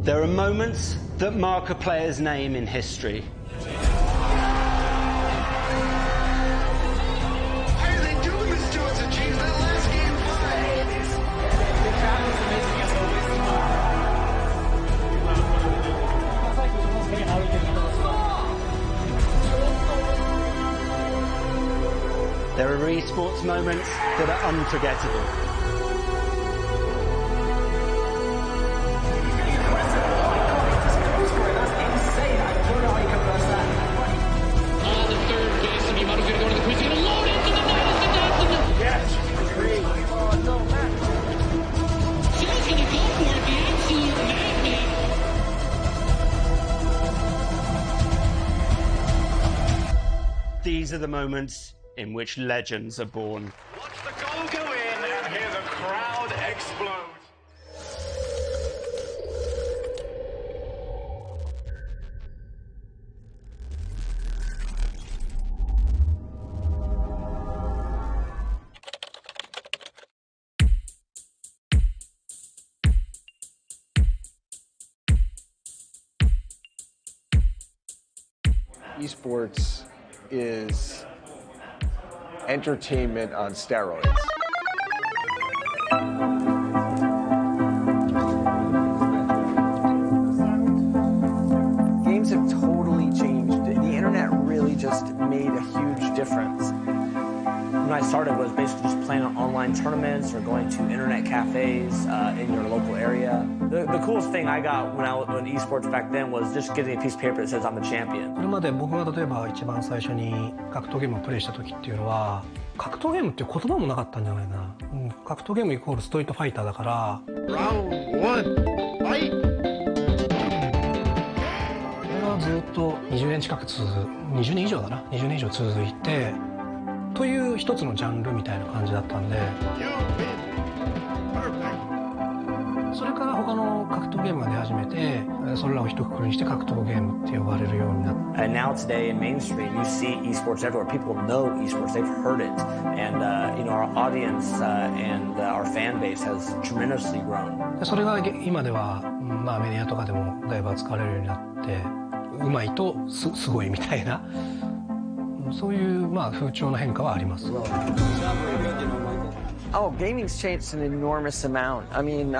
There are moments that mark a player's name in history. Why are they doing this to us? Achieve that last game 5. There are esports moments that are unforgettable. These are the moments in which legends are born. Watch the goal go in and hear the crowd explode. Esports is entertainment on steroids. Games have totally changed. The internet really just made a huge difference. When I started, it was basically just playing online tournaments or going to internet cafes in your local area. The coolest thing I got when esports back then was just getting a piece of paper that says I'm a champion. これまで僕が例えば一番最初に格闘ゲームをプレイした時っていうのは格闘ゲームっていう言葉もなかったんじゃないかな、格闘ゲームイコールストリートファイターだから Round 1, fight! これはずっと20年近く20年以上だな20年以上続いてという一つのジャンルみたいな感じだったんでそれから他の格闘ゲームが出始めてそれらを一括りにして格闘ゲームって呼ばれるようになって And now today in mainstream you see esports everywhere. People know esports, they've heard it. And our audience and our fan base has tremendously grown. それが今ではメディアとかでもだいぶ扱われるようになってうまいとすごいみたいなそういう風潮の変化はあります。Oh, gaming's changed an enormous amount. I mean,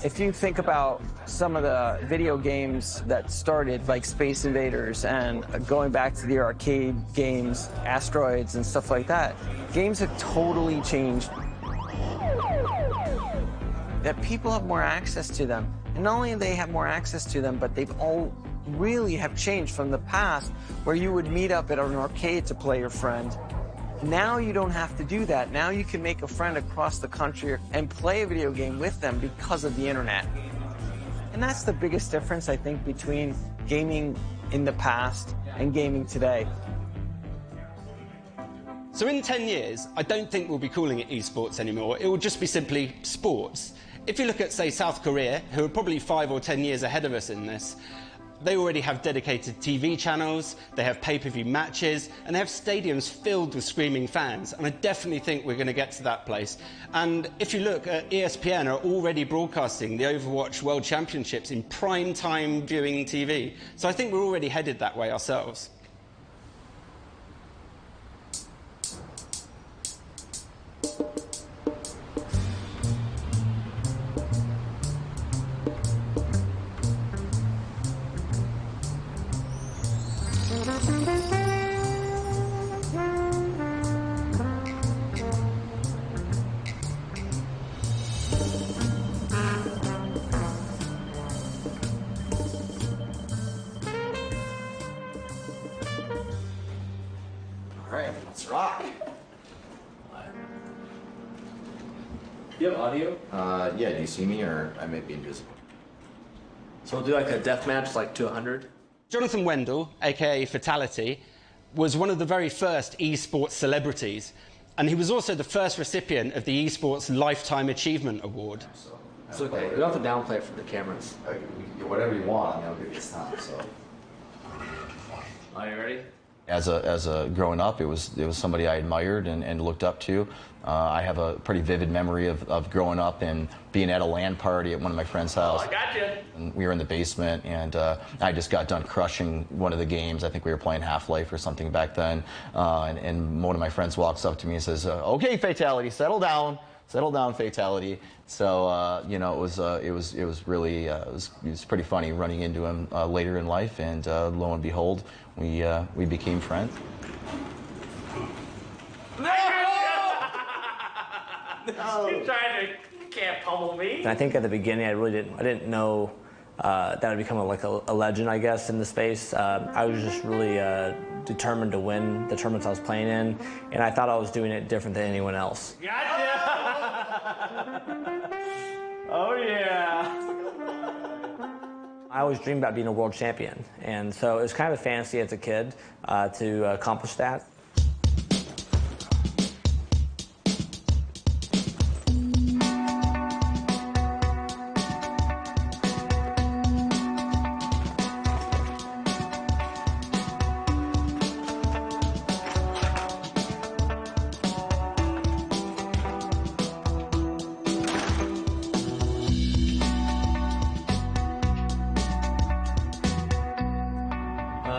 if you think about some of the video games that started, like Space Invaders, and going back to the arcade games, Asteroids, and stuff like that, games have totally changed. That people have more access to them. And not only do they have more access to them, but they've all really have changed from the past where you would meet up at an arcade to play your friend. Now you don't have to do that. Now you can make a friend across the country and play a video game with them because of the internet. And that's the biggest difference, I think, between gaming in the past and gaming today. So in 10 years, I don't think we'll be calling it esports anymore. It will just be simply sports. If you look at, say, South Korea, who are probably 5 or 10 years ahead of us in this, they already have dedicated TV channels, they have pay-per-view matches, and they have stadiums filled with screaming fans. And I definitely think we're going to get to that place. And if you look at ESPN are already broadcasting the Overwatch World Championships in prime time viewing TV. So I think we're already headed that way ourselves. Let's rock. Do you have audio? Yeah, do you see me or I might be invisible? So we'll do like a death match, like to 100? Jonathan Wendell, aka Fatality, was one of the very first esports celebrities, and he was also the first recipient of the Esports Lifetime Achievement Award. It's okay. We don't have to downplay it for the cameras. Whatever you want, I'll give you this time, so. Are you ready? As a growing up, it was somebody I admired and looked up to. I have a pretty vivid memory of growing up and being at a LAN party at one of my friend's house. I got you. And we were in the basement, and I just got done crushing one of the games. I think we were playing Half-Life or something back then. And one of my friends walks up to me and says, "Okay, Fatality, settle down, Fatality." So you know, it was really it was pretty funny running into him later in life, and lo and behold, we became friends. You can't pummel me. And I think at the beginning, I didn't know that I'd become a legend, I guess, in the space. I was just really determined to win the tournaments I was playing in, and I thought I was doing it different than anyone else. Gotcha! Oh yeah! I always dreamed about being a world champion, and so it was kind of a fantasy as a kid to accomplish that.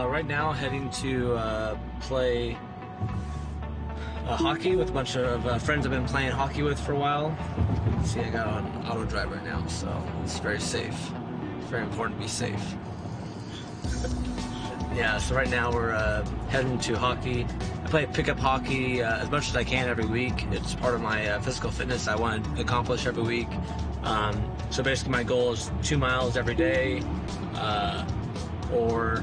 Right now, heading to play hockey with a bunch of friends I've been playing hockey with for a while. See, I got on auto drive right now, so it's very safe. It's very important to be safe. Yeah, so right now we're heading to hockey. I play pickup hockey as much as I can every week. It's part of my physical fitness I want to accomplish every week. So basically my goal is 2 miles every day or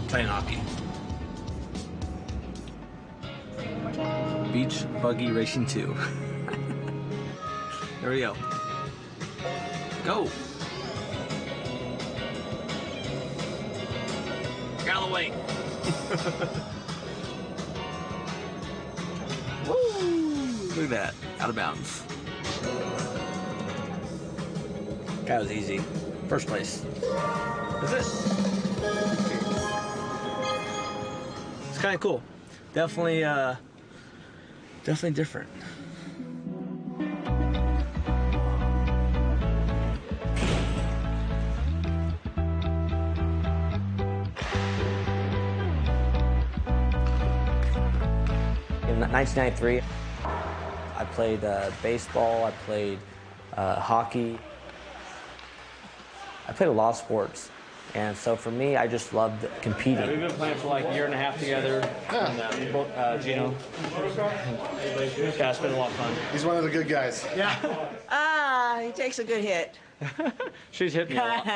playing hockey. Beach Buggy Racing 2. There we go. Go! Get out of the way! Woo! Look at that. Out of bounds. That was easy. First place. That's it. It's kind of cool. Definitely different. In 1993, I played baseball, I played hockey. I played a lot of sports. And so for me, I just loved competing. Yeah, we've been playing for like a year and a half together. And, Gino. Yeah, it's been a lot of fun. He's one of the good guys. Yeah. He takes a good hit. She's hit me a lot.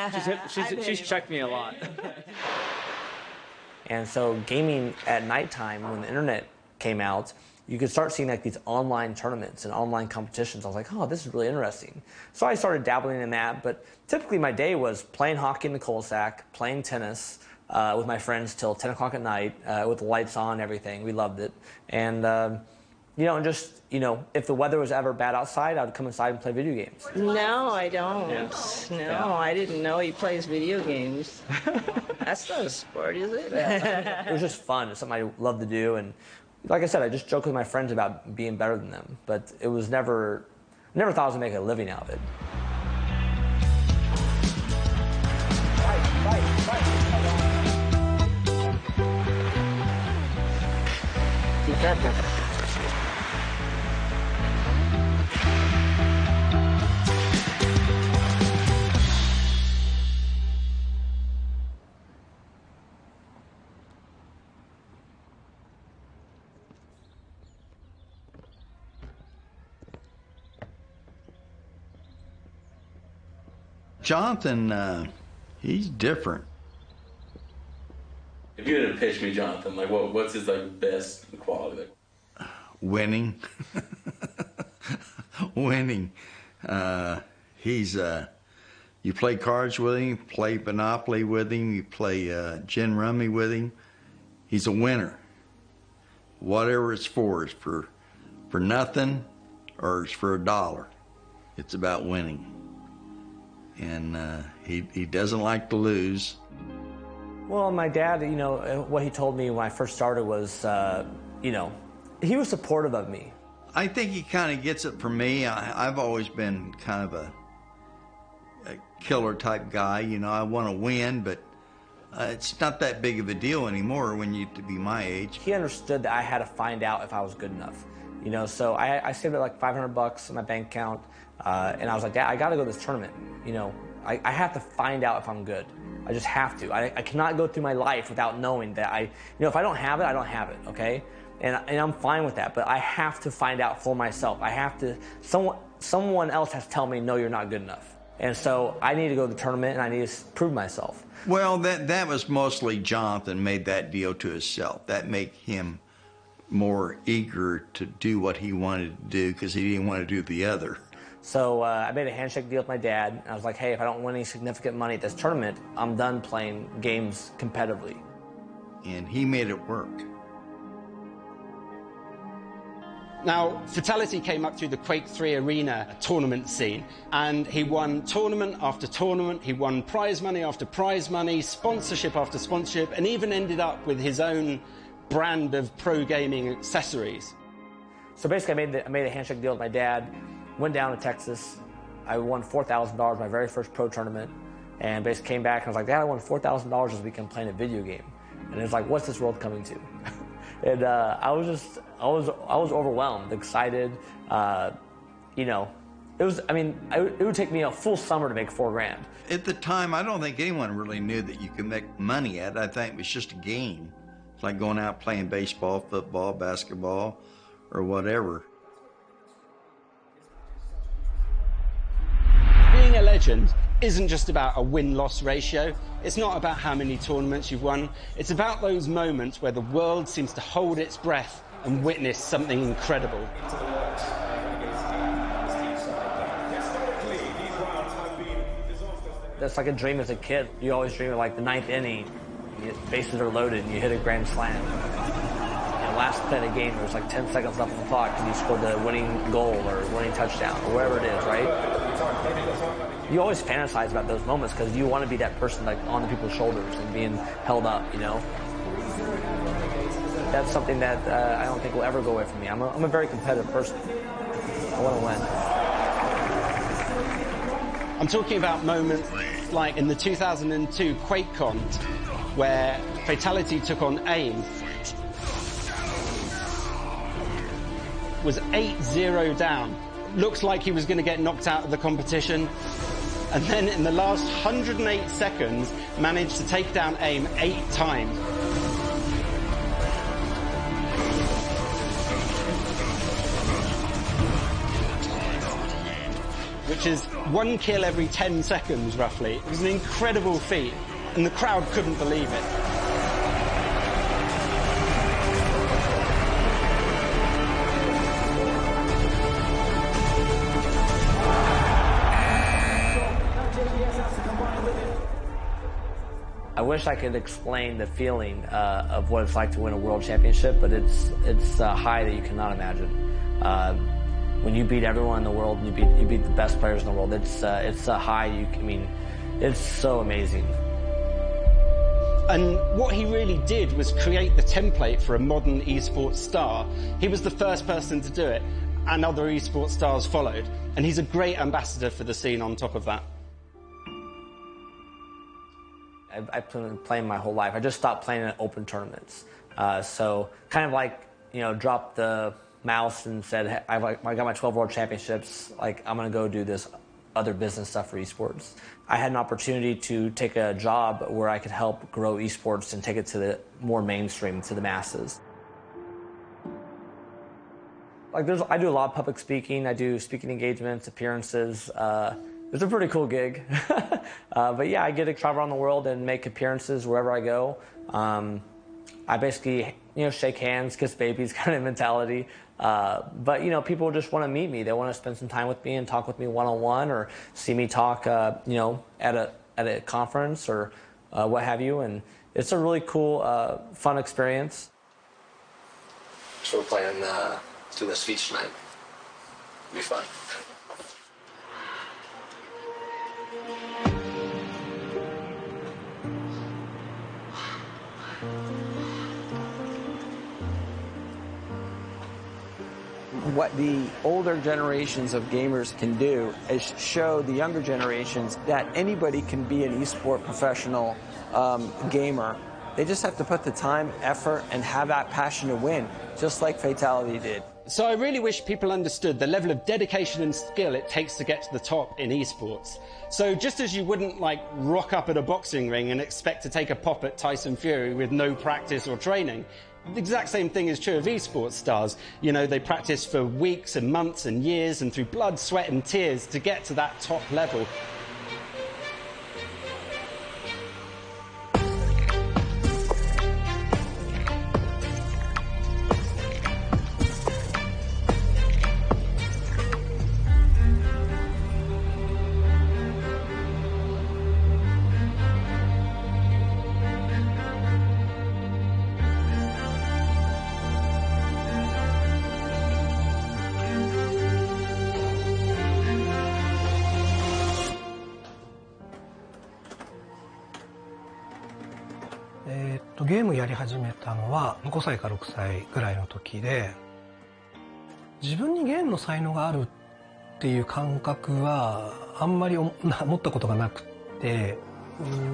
She's checked me a lot. And so gaming at nighttime, when the internet came out, you could start seeing like these online tournaments and online competitions. I was like, oh, this is really interesting. So I started dabbling in that, but typically my day was playing hockey in the cul-de-sac, playing tennis with my friends till 10 o'clock at night with the lights on and everything. We loved it. And, if the weather was ever bad outside, I would come inside and play video games. No, I don't. Yeah. No, Yeah. I didn't know he plays video games. That's not a sport, is it? It was just fun. It's something I loved to do. And like I said, I just joked with my friends about being better than them, but it was never thought I was gonna make a living out of it. Be careful. Jonathan, he's different. If you had to pitch me, Jonathan, like what's his best quality? Winning. Winning. He's you play cards with him, play Monopoly with him, you play gin rummy with him. He's a winner. Whatever it's for nothing or it's for $1. It's about winning. And he doesn't like to lose. Well, my dad, what he told me when I first started was, he was supportive of me. I think he kind of gets it from me. I've always been kind of a killer type guy. I want to win, but it's not that big of a deal anymore when you get to be my age. He understood that I had to find out if I was good enough. So I saved like $500 in my bank account, and I was like, Dad, I got to go to this tournament. I have to find out if I'm good. I just have to. I cannot go through my life without knowing that if I don't have it, I don't have it, okay? And I'm fine with that, but I have to find out for myself. I have to, someone else has to tell me, no, you're not good enough. And so I need to go to the tournament and I need to prove myself. Well, that was mostly Jonathan made that deal to himself. That made him more eager to do what he wanted to do because he didn't want to do the other. So I made a handshake deal with my dad. I was like, hey, if I don't win any significant money at this tournament, I'm done playing games competitively. And he made it work. Now, Fatality came up through the Quake 3 Arena tournament scene, and he won tournament after tournament. He won prize money after prize money, sponsorship after sponsorship, and even ended up with his own brand of pro gaming accessories. So basically, I made a handshake deal with my dad, went down to Texas. I won $4,000 my very first pro tournament, and basically came back and I was like, Dad, I won $4,000 this weekend playing a video game. And it's like, what's this world coming to? And I was overwhelmed, excited. It would take me a full summer to make $4,000. At the time, I don't think anyone really knew that you could make money at it. I think it was just a game. It's like going out playing baseball, football, basketball, or whatever. Being a legend isn't just about a win-loss ratio. It's not about how many tournaments you've won. It's about those moments where the world seems to hold its breath and witness something incredible. That's like a dream as a kid. You always dream of like the 9th inning, bases are loaded, and you hit a grand slam. Last play of the game, there's like 10 seconds left on the clock, and you scored the winning goal or winning touchdown or whatever it is, right? You always fantasize about those moments because you want to be that person like on the people's shoulders and being held up, That's something that I don't think will ever go away from me. I'm a very competitive person. I want to win. I'm talking about moments like in the 2002 QuakeCon where Fatality took on AIM, was 8-0 down. Looks like he was going to get knocked out of the competition. And then in the last 108 seconds, managed to take down AIM 8 times. Which is 1 kill every 10 seconds, roughly. It was an incredible feat, and the crowd couldn't believe it. I wish I could explain the feeling of what it's like to win a world championship, but it's a high that you cannot imagine. When you beat everyone in the world, and you beat the best players in the world, it's a high. It's so amazing. And what he really did was create the template for a modern esports star. He was the first person to do it, and other esports stars followed. And he's a great ambassador for the scene on top of that. I've been playing my whole life. I just stopped playing in open tournaments. So kind of like, dropped the mouse and said, hey, I got my 12 World Championships. Like, I'm going to go do this other business stuff for esports. I had an opportunity to take a job where I could help grow esports and take it to the more mainstream, to the masses. Like, I do a lot of public speaking. I do speaking engagements, appearances. It's a pretty cool gig. But yeah, I get to travel around the world and make appearances wherever I go. I basically, shake hands, kiss babies kind of mentality. But, people just want to meet me. They want to spend some time with me and talk with me one-on-one or see me talk, at a conference or what have you. And it's a really cool, fun experience. So we're planning to do a speech tonight. It'll be fun. what the older generations of gamers can do is show the younger generations that anybody can be an esport professional gamer. They just have to put the time, effort, and have that passion to win, just like Fatality did. So I really wish people understood the level of dedication and skill it takes to get to the top in esports. So just as you wouldn't like rock up at a boxing ring and expect to take a pop at Tyson Fury with no practice or training, the exact same thing is true of esports stars. You know, they practice for weeks and months and years and through blood, sweat and tears to get to that top level.ゲームやり始めたのは5歳か6歳ぐらいの時で、自分にゲームの才能があるっていう感覚はあんまり持ったことがなくて、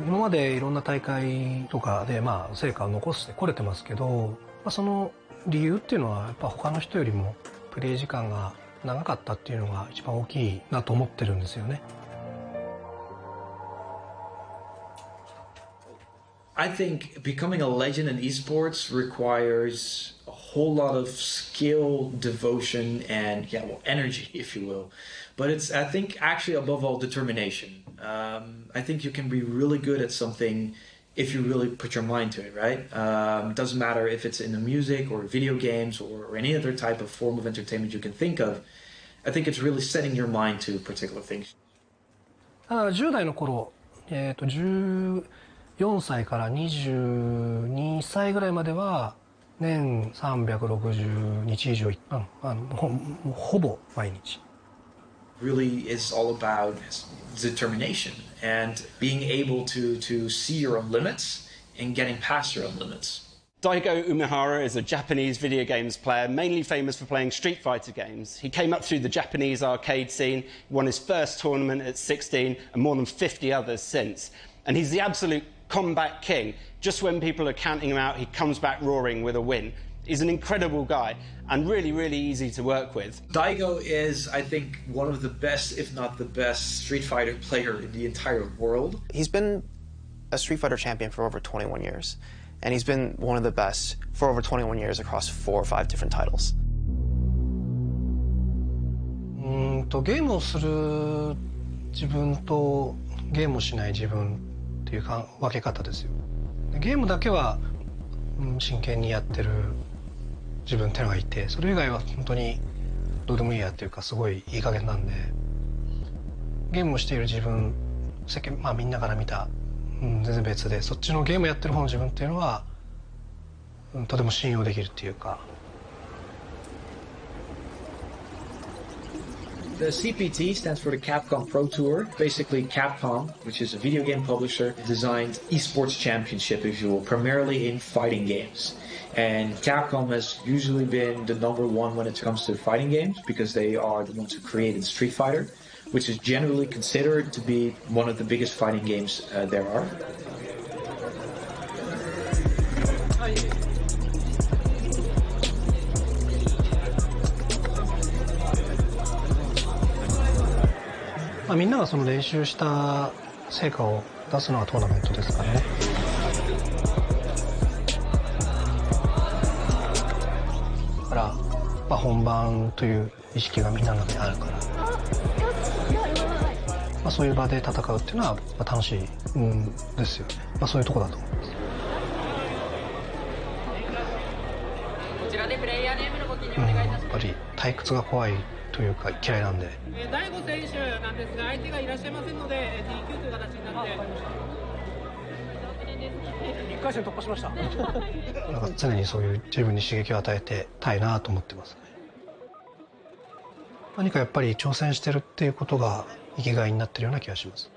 今までいろんな大会とかで成果を残してこれてますけど、その理由っていうのはやっぱ他の人よりもプレイ時間が長かったっていうのが一番大きいなと思ってるんですよね。I think becoming a legend in esports requires a whole lot of skill, devotion, and energy, if you will. But it's, I think, actually above all, determination. I think you can be really good at something if you really put your mind to it, right? Doesn't matter if it's in the music or video games or any other type of form of entertainment you can think of. I think it's really setting your mind to particular things. 10代の頃、14歳から22歳ぐらいまでは年360日以上ほぼ毎日。Really is all about determination and being able to see your own limits and getting past your own limits. Daigo Umehara is a Japanese video games player, mainly famous for playing Street Fighter games. He came up through the Japanese arcade scene, won his first tournament at 16 and more than 50 others since. And he's the absolute combat king. Just when people are counting him out, he comes back roaring with a win. He's an incredible guy and really, really easy to work with. Daigo is, I think, one of the best, if not the best, Street Fighter player in the entire world. He's been a Street Fighter champion for over 21 years, and he's been one of the best for over 21 years across 4 or 5 different titles. ゲームをする自分とゲームをしない自分っていう分け方ですよ。ゲームだけは真剣にやってる自分っていうのがいて、それ以外は本当にどうでもいいやっていうかすごいいい加減なんで、ゲームをしている自分、みんなから見た、全然別で、そっちのゲームやってる方の自分っていうのはとても信用できるっていうか。The CPT stands for the Capcom Pro Tour. Basically, Capcom, which is a video game publisher, designed esports championship, if you will, primarily in fighting games. And Capcom has usually been the #1 when it comes to fighting games because they are the ones who created Street Fighter, which is generally considered to be one of the biggest fighting games there are. みんながその練習した成果を出すのがトーナメントですからね。だから、本番という意識がみんなの中にあるから、そういう場で戦うっていうのは楽しいですよね。そういうとこだと思います。やっぱり退屈が怖いというか嫌いなんで。大悟選手なんですが、相手がいらっしゃいませんので DQ という形になって。1回戦突破しました。なんか常にそういう自分に刺激を与えてたいなと思ってますね。何かやっぱり挑戦してるっていうことが生きがいになってるような気がします。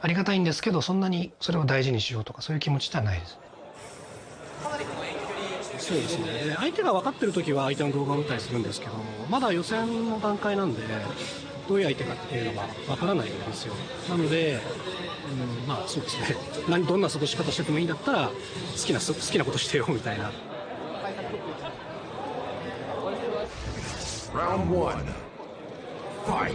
ありがたいんですけど、そんなにそれを大事にしようとかそういう気持ちではないです。かなりこの遠距離そうですね。相手が分かってる時は相手の動画を見たりするんですけど、まだ予選の段階なんでどういう相手かっていうのが分からないんですよ。なので、まあそうですね。どんな過ごし方しててもいいんだったら好きなことしてよみたいな。Round 1. Fight.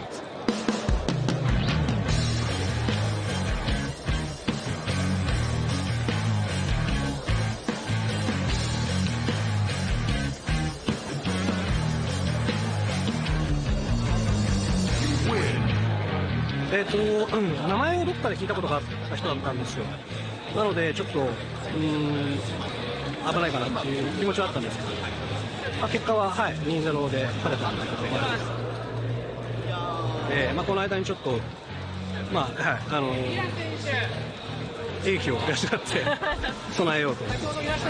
You win. 名前をどっかで聞いたことがあった人だったんですよ。なのでちょっと危ないかなっていう気持ちはあったんですけど、結果は、2-0で勝てたんだけど、この間にちょっと英気を養って備えようと思います。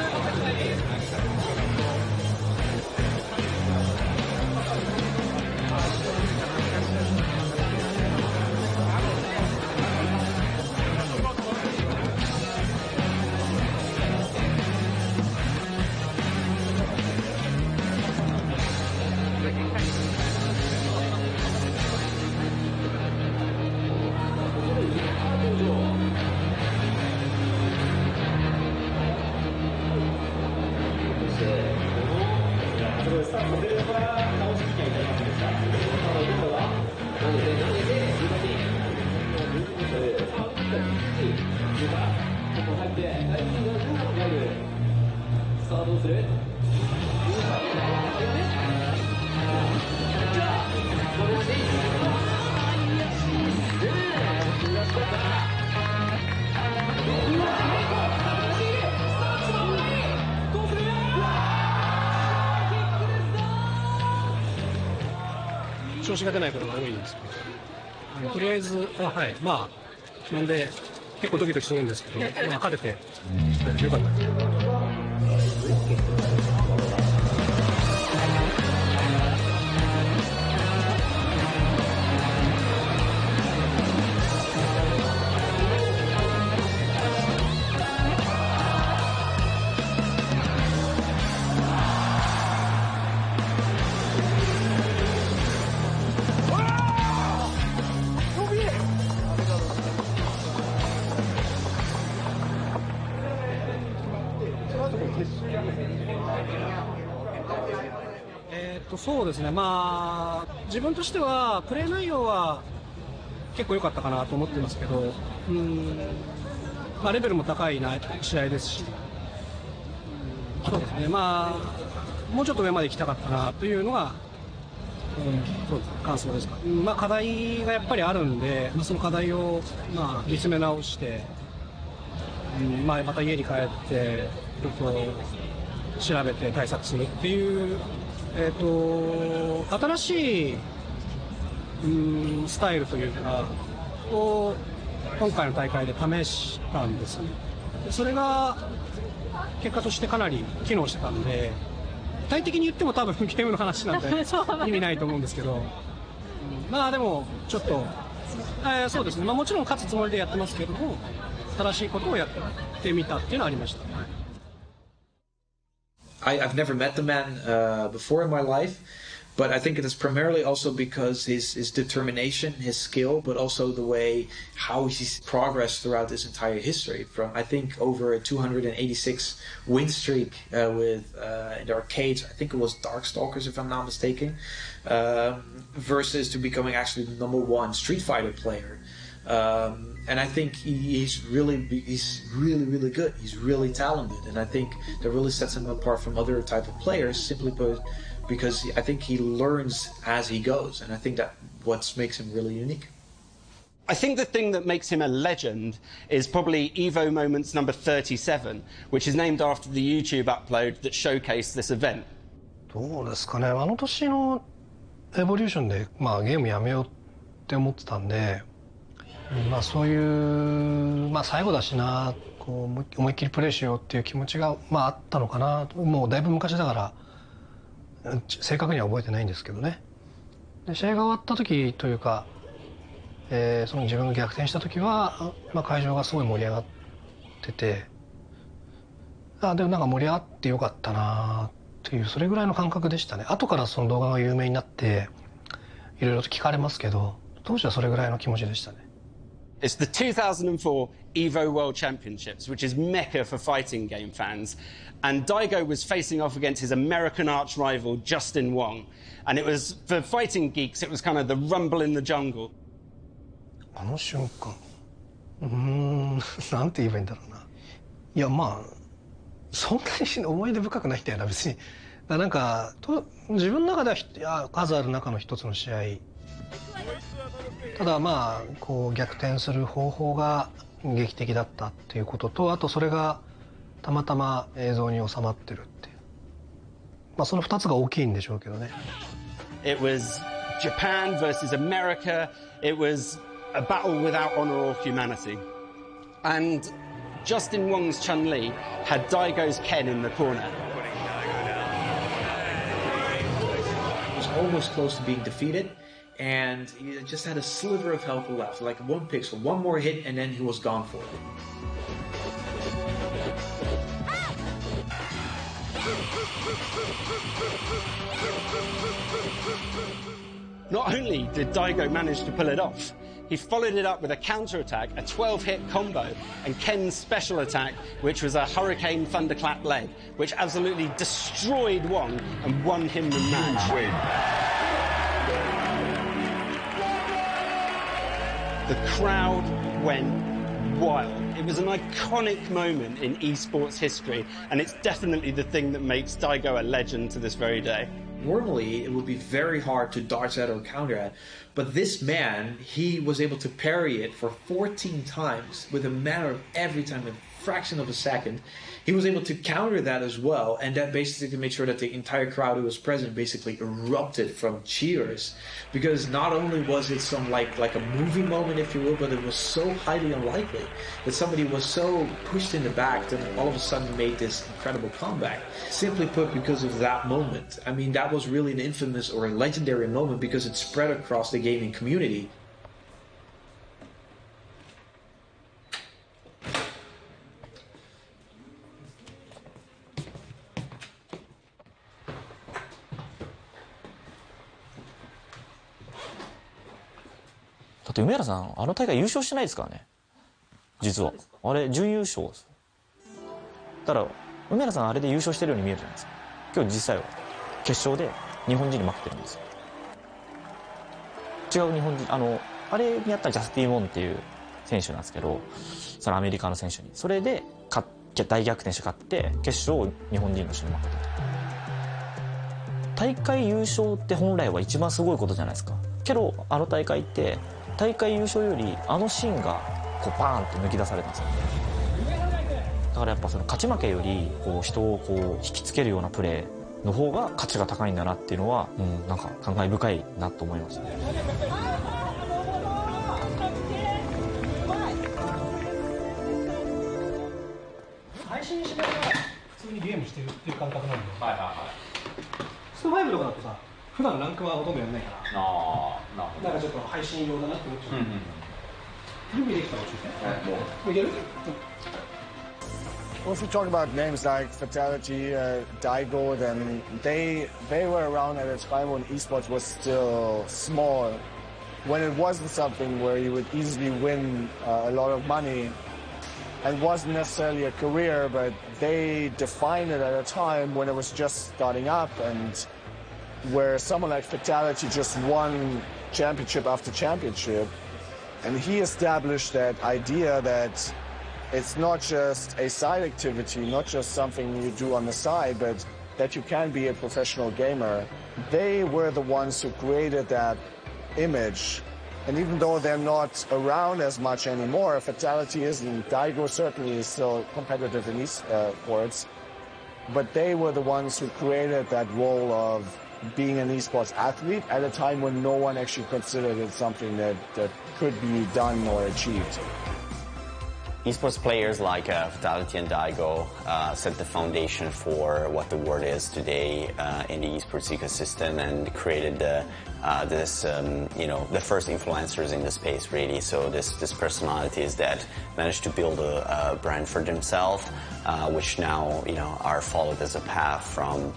調子が出ないことが多いんですけど、とりあえずなんで結構ドキドキするんですけど、勝ててよかったです。そうですね、自分としてはプレー内容は結構良かったかなと思ってますけど、レベルも高い試合ですし、そうですね、もうちょっと上まで行きたかったなというのが、そうですね、感想ですか。課題がやっぱりあるんで、その課題を見つめ直して、また家に帰って調べて対策するっていう。新しい、スタイルというかを今回の大会で試したんですね。それが結果としてかなり機能してたんで、具体的に言っても多分ゲームの話なんで意味ないと思うんですけど、でもちょっと、そうですね、もちろん勝つつもりでやってますけども、正しいことをやってみたっていうのはありました。I've never met the man before in my life, but I think it is primarily also because his determination, his skill, but also the way how he's progressed throughout this entire history. From I think over a 286 win streak with in the arcades, I think it was Darkstalkers if I'm not mistaken, versus to becoming actually the #1 Street Fighter player. And I think he's really good. He's really talented, and I think that really sets him apart from other type of players. Simply put, because I think he learns as he goes, and I think that what makes him really unique. I think the thing that makes him a legend is probably Evo Moments number 37, which is named after the YouTube upload that showcased this event. どうですかね。あの年のエボリューションでゲームやめようって思ってたんで。そういう、最後だしな、思いっきりプレーしようっていう気持ちが、あったのかな。もうだいぶ昔だから正確には覚えてないんですけどね。で試合が終わった時というか、その自分が逆転した時は、会場がすごい盛り上がってて、でもなんか盛り上がってよかったなっていうそれぐらいの感覚でしたね。後からその動画が有名になっていろいろと聞かれますけど、当時はそれぐらいの気持ちでしたね。It's the 2004 EVO World Championships, which is mecca for fighting game fans. And Daigo was facing off against his American arch rival, Justin Wong. And it was, for fighting geeks, it was kind of the rumble in the jungle. あの瞬間、なんて言えばいいんだろうな。いや、まあ、そんなに思い出深くないんだよな、別に。なんか、自分の中では数ある中の一つの試合。ただまあこう逆転する方法が劇的だったっていうことと、あとそれがたまたま映像に収まってるっていう、まあその2つが大きいんでしょうけどね。It was Japan versus America. It was a battle without honor or humanity. And Justin Wong's Chun-Li had Daigo's Ken in the corner. He was almost close to being defeated. And he just had a sliver of health left, like 1 pixel, one more hit, and then he was gone for it. Not only did Daigo manage to pull it off, he followed it up with a counter-attack, a 12-hit combo, and Ken's special attack, which was a Hurricane Thunderclap leg, which absolutely destroyed Wong and won him the match. The crowd went wild. It was an iconic moment in esports history, and it's definitely the thing that makes Daigo a legend to this very day. Normally, it would be very hard to dodge that or counter that, but this man, he was able to parry it for 14 times with a matter of every time, a fraction of a second. He was able to counter that as well, and that basically made sure that the entire crowd who was present basically erupted from cheers, because not only was it some like a movie moment, if you will, but it was so highly unlikely that somebody was so pushed in the back that all of a sudden made this incredible comeback. Simply put, because of that moment. I mean, that was really an infamous or a legendary moment because it spread across the gaming community. But 梅原さん、あの大会優勝してないですからね。実は。あれ、準優勝です。だから、梅原さんあれで優勝してるように見えるじゃないですか。今日実際は決勝で日本人に負けてるんですよ。違う日本人、あれにやったらジャスティン・ウォンっていう選手なんですけど、そのアメリカの選手に。それで大逆転して勝って、決勝を日本人の人に負けたと。大会優勝って本来は一番すごいことじゃないですか。けど、あの大会って、大会優勝よりあのシーンがこうバーンって抜き出されたんですよ。だからやっぱその勝ち負けよりこう人をこう引きつけるようなプレーの方が価値が高いんだなっていうのは、なんか感慨深いなと思いましたね。配信しながら普通にゲームしてるっていう感覚なんで。はいはいはい。スト5とかだとさ、普段ランクはほとんどやんないから。なんかちょっと配信用だなって思っちゃう。準備できたら教えて。いける？ Well, if you talk about names like Fatality, Daigo, then they were around at a time when esports was still small, when it wasn't something where you would easily win a lot of money, and wasn't necessarily a career, but they defined it at a time when it was just starting up, and where someone like Fatality just won championship after championship, and he established that idea that it's not just a side activity, not just something you do on the side, but that you can be a professional gamer. They were the ones who created that image. And even though they're not around as much anymore, Fatality isn't. Daigo certainly is still competitive in esports. But they were the ones who created that role of being an esports athlete at a time when no one actually considered it something that could be done or achieved. Esports players like Fatality and Daigo set the foundation for what the world is today in the esports ecosystem and created the first influencers in the space, really. So this personalities that managed to build a brand for themselves, which now are followed as a path from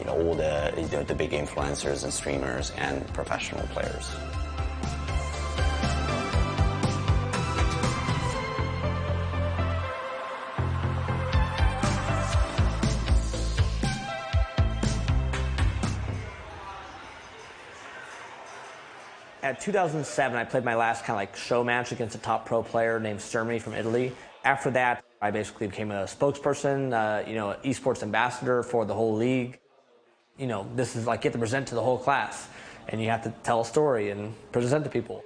all the big influencers and streamers and professional players. At 2007, I played my last kind of like show match against a top pro player named Sturmy from Italy. After that, I basically became a spokesperson, an esports ambassador for the whole league. This is like you have to present to the whole class, and you have to tell a story and present to people.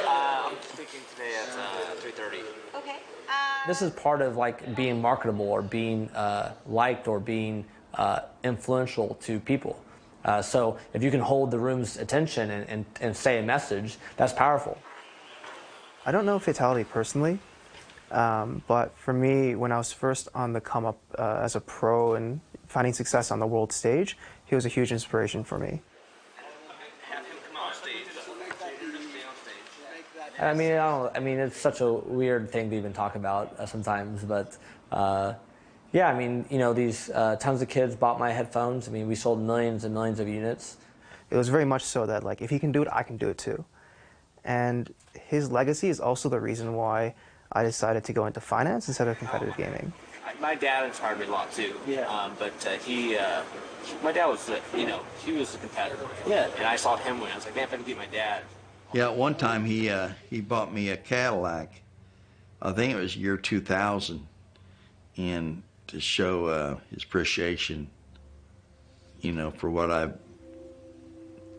I'm speaking today at 3:30. Okay. This is part of like being marketable or being liked or being influential to people. So if you can hold the room's attention and say a message, that's powerful. I don't know Fatality personally, but for me, when I was first on the come up as a pro and finding success on the world stage, he was a huge inspiration for me. I mean, it's such a weird thing to even talk about sometimes, but these tons of kids bought my headphones. I mean, we sold millions and millions of units. It was very much so that, like, if he can do it, I can do it too. And his legacy is also the reason why I decided to go into finance instead of competitive gaming. My dad inspired me a lot too. Yeah. My dad was, he was a competitor. Yeah. And I saw him win. I was like, man, if I can beat my dad. Yeah, one time he bought me a Cadillac. I think it was year 2000, and to show his appreciation, for what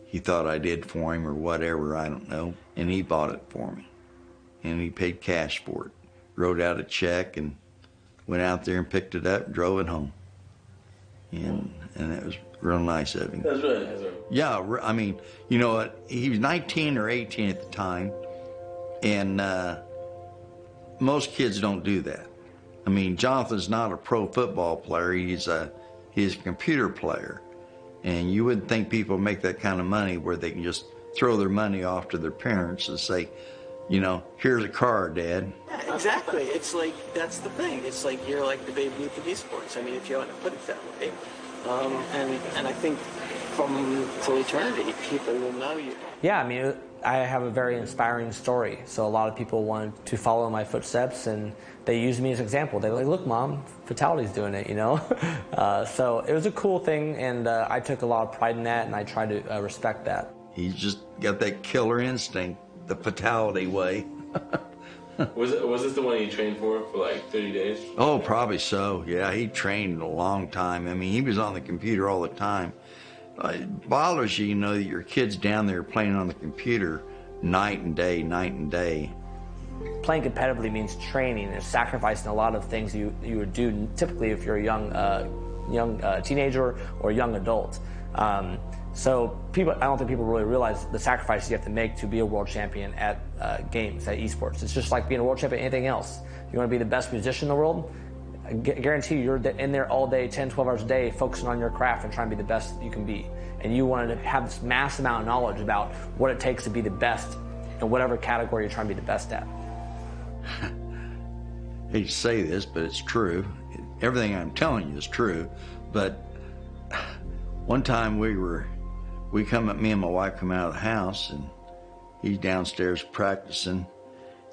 he thought I did for him or whatever, I don't know. And he bought it for me, and he paid cash for it. Wrote out a check and went out there and picked it up and drove it home. And it was real nice of him. That's really nice. Yeah, I mean, you know what? He was 19 or 18 at the time, and most kids don't do that. I mean, Jonathan's not a pro football player. He's a computer player, and you wouldn't think people make that kind of money where they can just throw their money off to their parents and say, here's a car, Dad. Yeah, exactly. It's like, that's the thing. It's like you're like the Babe Ruth of esports. I mean, if you want to put it that way. And I think till eternity, people will know you. Yeah, I mean, I have a very inspiring story. So a lot of people want to follow my footsteps, and they use me as an example. They're like, look, Mom, Fatality's doing it, So it was a cool thing, and I took a lot of pride in that, and I try to respect that. He's just got that killer instinct, the Fatality way. Was this the one he trained for like 30 days? Oh, probably so. Yeah, he trained a long time. I mean, he was on the computer all the time. It bothers you, that your kid's down there playing on the computer night and day. Playing competitively means training and sacrificing a lot of things you would do typically if you're a young teenager or young adult. So I don't think people really realize the sacrifices you have to make to be a world champion at games, at esports. It's just like being a world champion at anything else. You want to be the best musician in the world? I guarantee you're in there all day, 10, 12 hours a day, focusing on your craft and trying to be the best you can be. And you want to have this massive amount of knowledge about what it takes to be the best in whatever category you're trying to be the best at. I hate to say this, but it's true. Everything I'm telling you is true. But one time me and my wife come out of the house, and he's downstairs practicing,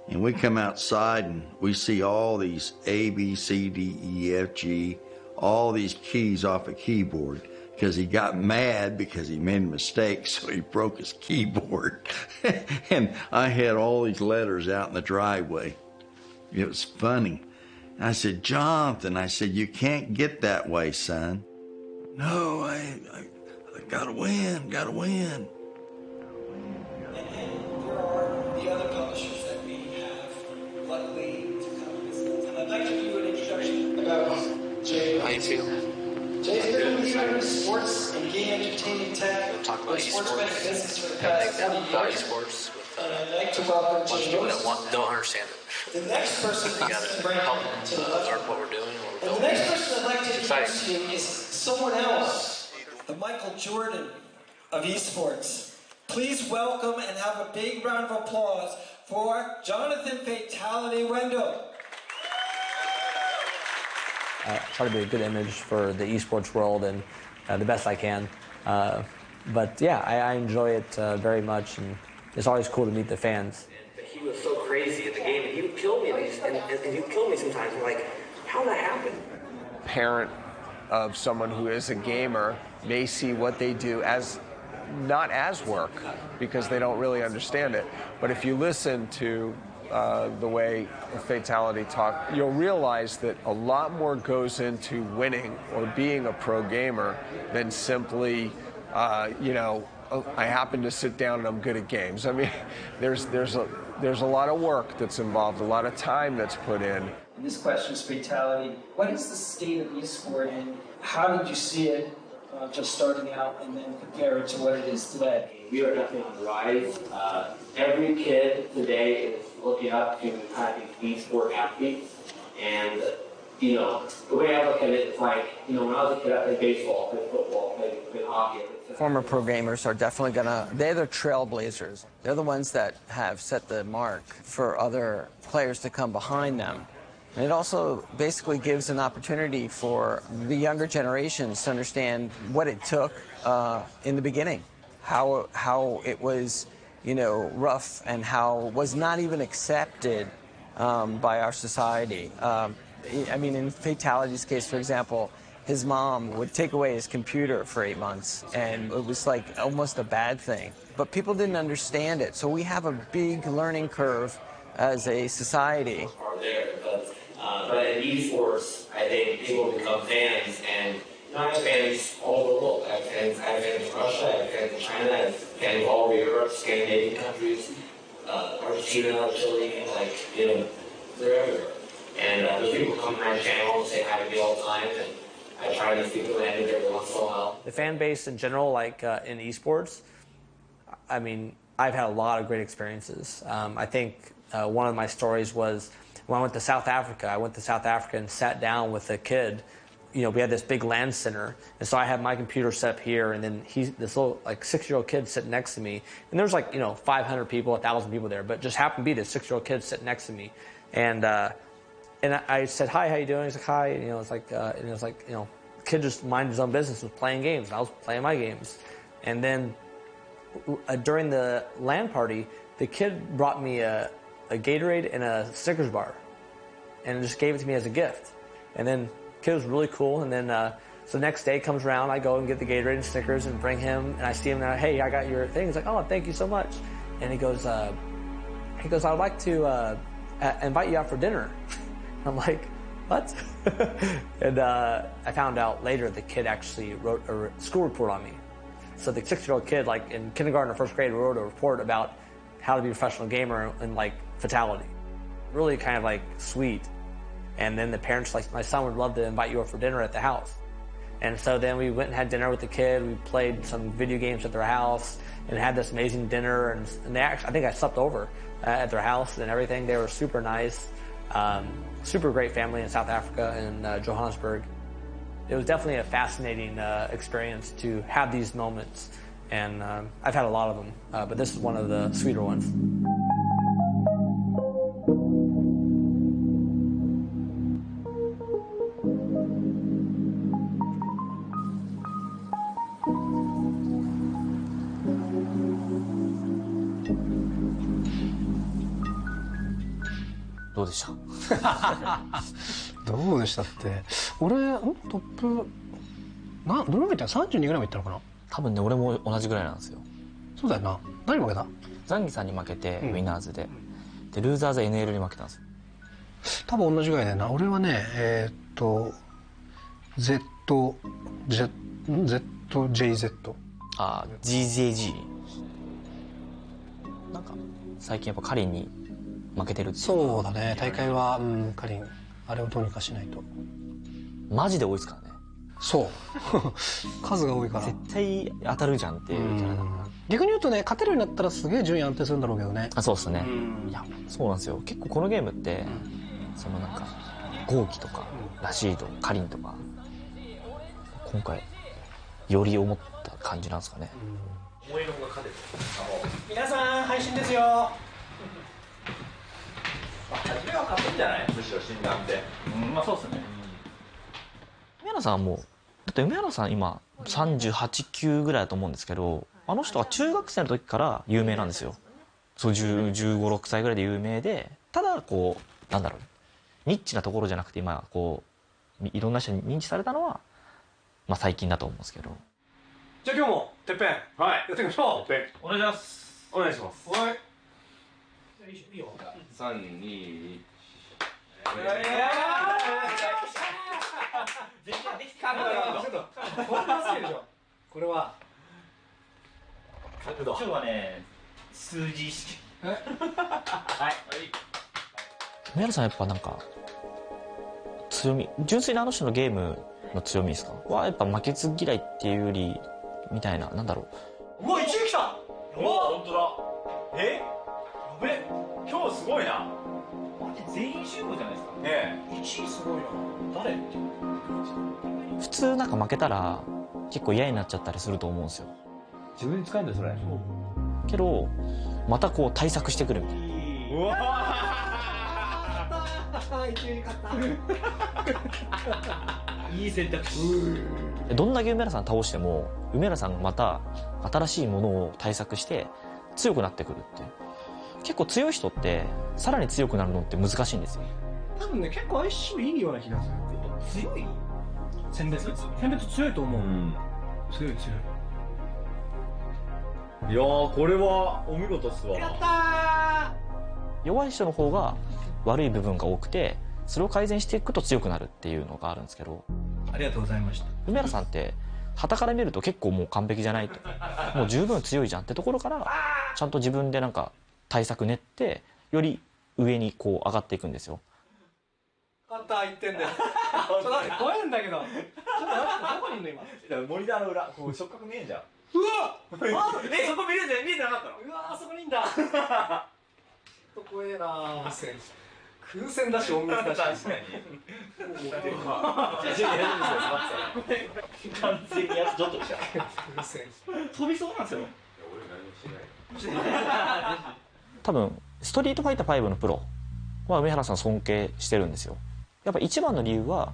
and we come outside and we see all these A, B, C, D, E, F, G, all these keys off a keyboard, because he got mad because he made a mistake, so he broke his keyboard. And I had all these letters out in the driveway. It was funny. And I said, Jonathan, you can't get that way, son. No, I gotta win. There are the other publishers that we have luckily to come. And I'd like to do an introduction about Jay. How you feel? Jay's been in the sports and game entertainment tech sports business for the past 20 years. Esports. And I'd like to welcome Bunch of people that don't understand it. the next person We gotta to bring help to the learn what we're doing. And the next person I'd like to introduce to you is someone else, the Michael Jordan of esports. Please welcome and have a big round of applause for Jonathan Fatality Wendell. Try to be a good image for the esports world and the best I can. But yeah, I enjoy it very much, and it's always cool to meet the fans. He was so crazy in the game, and he would kill me, and he'd kill me sometimes. I'm like, how did that happen? Parent of someone who is a gamer may see what they do as not as work because they don't really understand it. But if you listen to the way Fatality talk, you'll realize that a lot more goes into winning or being a pro gamer than simply, I happen to sit down and I'm good at games. I mean, there's a lot of work that's involved, a lot of time that's put in. And this question is Fatality. What is the state of esport, and how did you see it just starting out, and then compare it to what it is today? We are definitely on the rise. Every kid today is looking up to kind of e-sport athletes, and the way I look at it is like, when I was a kid, I played baseball, I played football, I played hockey. Former pro gamers are definitely they're the trailblazers. They're the ones that have set the mark for other players to come behind them. And it also basically gives an opportunity for the younger generations to understand what it took in the beginning, how it was, rough, and how it was not even accepted by our society. I mean, in Fatality's case, for example, his mom would take away his computer for 8 months, and it was like almost a bad thing. But people didn't understand it, so we have a big learning curve as a society. But in esports, I think people become fans, and I have fans all over the world. I have fans in Russia, I have fans in China, I have fans all over Europe, Scandinavian countries, Argentina, Chile, they're everywhere. And those people come to my channel and say hi to me all the time, and I try to speak to them every once in a while. The fan base in general, like in esports, I mean, I've had a lot of great experiences. I think one of my stories was when I went to South Africa. I went to South Africa and sat down with a kid. We had this big LAN center, and so I had my computer set up here, and then this little 6-year-old kid sitting next to me, and there's 500 people, 1,000 people there, but just happened to be this 6-year-old kid sitting next to me, and I said, "Hi, how you doing?" He's like, "Hi," and kid just minded his own business, was playing games, and I was playing my games, and then during the LAN party, the kid brought me a Gatorade and a Snickers bar, and just gave it to me as a gift. And then the kid was really cool. And then so the next day comes around, I go and get the Gatorade and Snickers and bring him, and I see him, and hey, I got your thing. He's like, "Oh, thank you so much." And he goes, "I'd like to invite you out for dinner." I'm like, "What?" And I found out later the kid actually wrote a school report on me. So the 6-year-old kid, in kindergarten or first grade, wrote a report about how to be a professional gamer and Fatality. Really kind of sweet. And then the parents my son would love to invite you over for dinner at the house. And so then we went and had dinner with the kid. We played some video games at their house and had this amazing dinner. And they actually, I think I slept over at their house and everything. They were super nice. Super great family in South Africa and Johannesburg. It was definitely a fascinating experience to have these moments. And I've had a lot of them, but this is one of the sweeter ones. どうでしたどうでしたって、俺トップどのぐらいいったの？32ぐらいもいったのかな。多分ね、俺も同じぐらいなんですよ。そうだよな。何負けた？ザンギさんに負けて、ウィナーズで、でルーザーズ NL に負けたんですよ。多分同じぐらいだよな。俺はねZJZ あ、GJG なんか最近やっぱカリンに負けてるっていう。そうだね。大会はカリンあれをどうにかしないと。マジで多いですからね。そう数が多いから絶対当たるじゃんっていうキャラだから。逆に言うとね、勝てるようになったらすげえ順位安定するんだろうけどね。あ、そうっすね。いや、そうなんですよ。結構このゲームって、そのなんか豪輝とかラシード、カリンとか今回より思った感じなんですかね。皆さん配信ですよ。初めは勝つんじゃない？むしろ診断で。まあそうっすね。梅原さんもだって梅原さん今38、9ぐらいだと思うんですけど、あの人は中学生の時から有名なんですよ。そう15、6歳ぐらいで有名で、ただこうなんだろう、ニッチなところじゃなくて今こういろんな人に認知されたのはまあ最近だと思うんですけど。じゃあ今日もてっぺん、はい、やっていきましょう。お願いします。お願いします。はい。いいよ。3、2、1。全然できた。ちょっとこんな好きでしょ。これは角度。今日はね、数字意識。はい。梅原さんやっぱなんか強み、純粋なあの人のゲームの強みですか？はやっぱ負けず嫌いっていうよりみたいな、なんだろう。うわ、1位来た。おお、本当だ。やべ、今日すごいな。全員集合じゃないですか。ねえ。1位すごいな。誰？普通なんか負けたら結構嫌になっちゃったりすると思うんですよ。自分に使えんだよそれ。けどまたこう対策してくるみたいな。うわー。1位に勝った。いい選択肢。どんな梅原さん倒しても梅原さんがまた新しいものを対策して強くなってくるっていう。結構強い人ってさらに強くなるのって難しいんですよ。多分ね、結構相性いいような気がする。強い？選別強いと思う。強い。いやー、これはお見事っすわ。やったー。弱い人の方が悪い部分が多くて、それを改善していくと強くなるっていうのがあるんですけど。ありがとうございました。梅原さんって傍から見ると結構もう完璧じゃないと、もう十分強いじゃんってところからちゃんと自分でなんか対策練ってより上にこう上がっていくんですよ。カッター行ってんだよ。ちょっと待って、怖いんだけど。ちょっと待って、どこにいんの今。モニターの裏、こう触覚見えんじゃん。うわそこ見えてなかったの？うわー、そこにいんだ。怖えなー。空戦だし、音楽だし。確かに。完全にやつちょっとした。飛びそうなんですよ。多分ストリートファイター5のプロは梅原さん尊敬してるんですよ。やっぱ一番の理由は、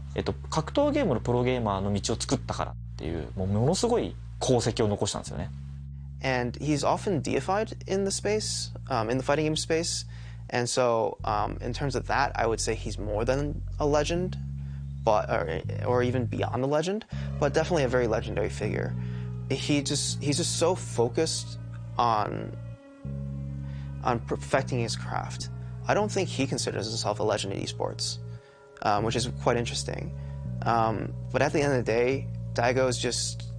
格闘ゲームのプロゲーマーの道を作ったからっていう、ものすごい功績を残したんですよね。And he's often deified in the space, in the fighting game space. And so, in terms of that, I would say he's more than a legend, but or even beyond a legend, but definitely a very legendary figure. He's just so focused on perfecting his craft. I don't think he considers himself a legend in esports, which is quite interesting. But at the end of the day, Daigo is just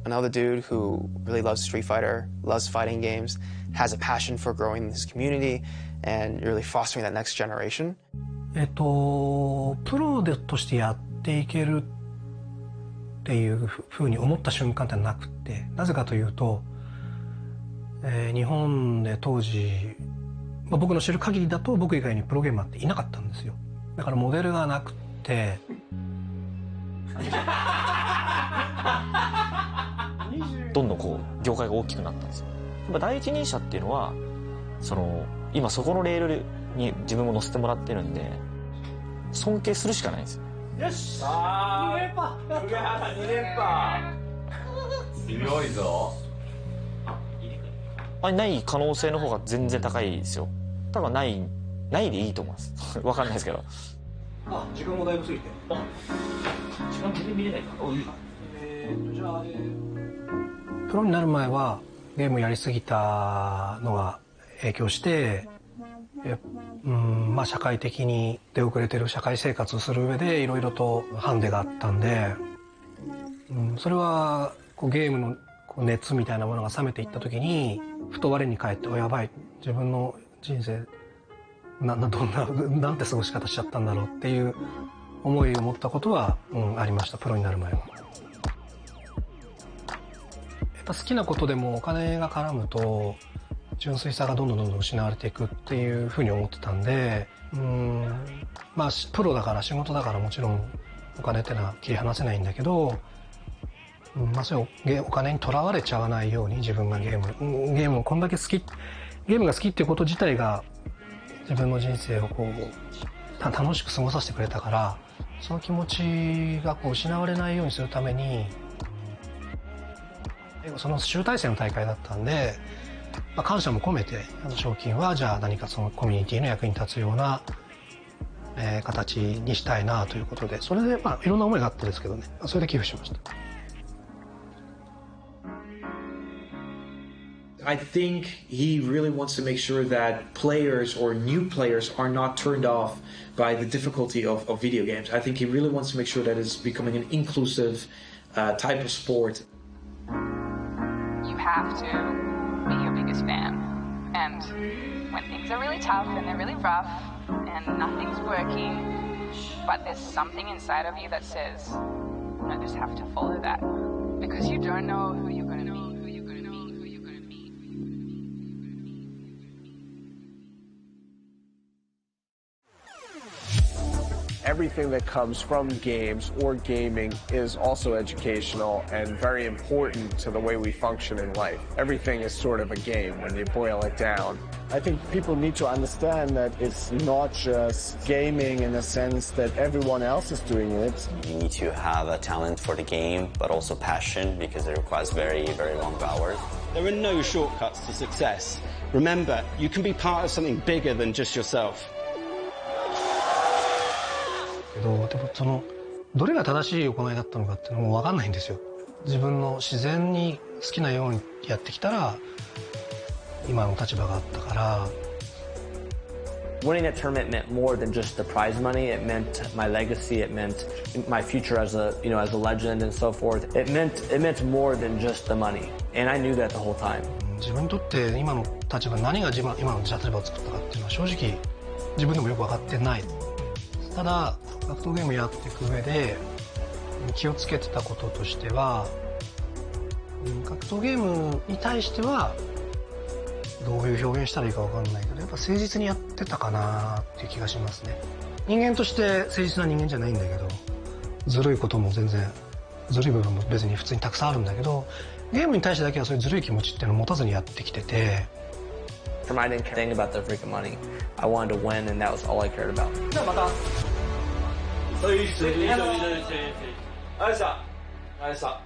another dude who really loves Street Fighter, loves fighting games, has a passion for growing this community, and really fostering that next generation. プロとしてやっていけるっていうふうに思った瞬間ってなくて、なぜかというと、日本で当時、僕の知る限りだと僕以外にプロゲーマーっていなかったんですよ。だからモデルがなくてどんどんこう業界が大きくなったんですよ。やっぱ第一人者っていうのは今そこのレールに自分も乗せてもらってるんで尊敬するしかないんですよ。よし、2連覇。上原2連覇。強いぞ。ない可能性の方が全然高いですよ。多分ないでいいと思いますわかんないですけど。あ、時間もだいぶ過ぎて。時間全然見れないから。じゃあプロになる前はゲームやりすぎたのが影響して、社会的に出遅れてる社会生活をする上でいろいろとハンデがあったんで、それはゲームの熱みたいなものが冷めていった時にふと我に返ってやばい、自分の人生なんて過ごし方しちゃったんだろうっていう思いを持ったことは、ありました、プロになる前は。ぱ好きなことでもお金が絡むと純粋さがどんどん失われていくっていうふうに思ってたんで、まあプロだから仕事だからもちろんお金ってのは切り離せないんだけど、まあそういうお金にとらわれちゃわないように自分がゲームをこんだけ好き、ゲームが好きっていうこと自体が自分の人生をこう楽しく過ごさせてくれたから、その気持ちがこう失われないようにするために、その集大成の大会だったんで、まあ、感謝も込めて賞金はじゃあ何かそのコミュニティの役に立つような、形にしたいなということで、それでまあいろんな思いがあってですけどね、それで寄付しました。I think he really wants to make sure that players or new players are not turned off by the difficulty of video games. I think he really wants to make sure that it's becoming an inclusive type of sport. You have to be your biggest fan. And when things are really tough and they're really rough and nothing's working, but there's something inside of you that says, I just have to follow that. Because you don't know who you're going to be. Everything that comes from games or gaming is also educational and very important to the way we function in life. Everything is sort of a game when you boil it down. I think people need to understand that it's not just gaming in the sense that everyone else is doing it. You need to have a talent for the game, but also passion, because it requires very, very long hours. There are no shortcuts to success. Remember, you can be part of something bigger than just yourself. でもそのどれが正しい行いだったのかっていうのも分かんないんですよ。自分の自然に好きなようにやってきたら今の立場があったから。Winning that tournament meant more than just the prize money. It meant my legacy. It meant my future as a legend and so forth. It meant more than just the money, and I knew that the whole time. 自分にとって今の立場、何が今の立場を作ったかっていうのは正直自分でもよく分かってない。ただ格闘ゲームやっていく上で気をつけてたこととしては、格闘ゲームに対してはどういう表現したらいいか分かんないけど、やっぱ誠実にやってたかなっていう気がしますね。人間として誠実な人間じゃないんだけど、ずるいことも全然ずるい部分も別に普通にたくさんあるんだけど、ゲームに対してだけはそういうずるい気持ちっていうのを持たずにやってきてて。I didn't care anything about the freaking money. I wanted to win, and that was all I cared about. じゃあまた。いいっすね。ありがとうございました。ありがとうございました。